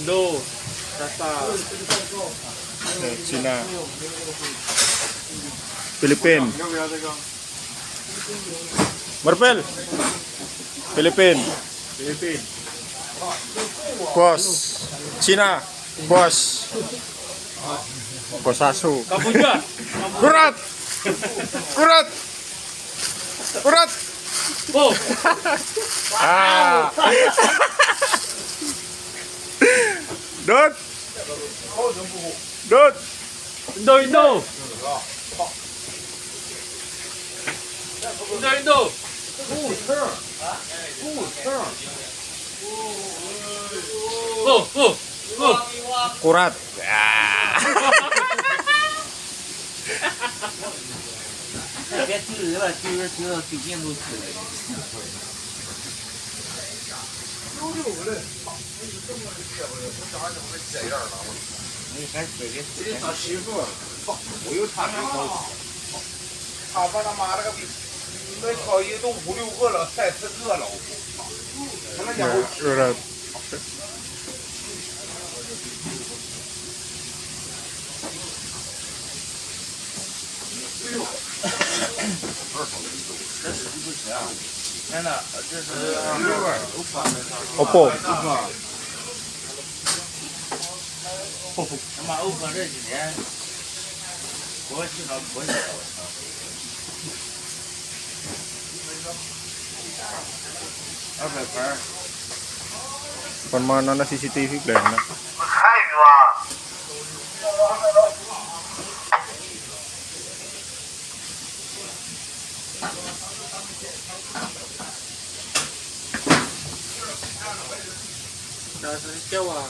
Indo, Sasa, Cina, Philippines, Marpel, Philippines, Philippines. Boss, Cina, Boss, Kosasu, Kamboja. Kurat, Kurat, Kurat, Oh, ah, Dot, Dot, Indo, Indo. Indo, Indo. Oh, oh, oh. Kurat. 别吃了，吃到最近都吃了。你还别吃。他媳妇我又差点高，他把他妈了个逼，那烤鱼都5、6个了，再吃饿了，他那家伙 Kurat.真的，这是 Oppo. 他妈欧克这几年，国际上国际200盘。 Pamana na CCTV plan na. 参与啊！那是叫啊。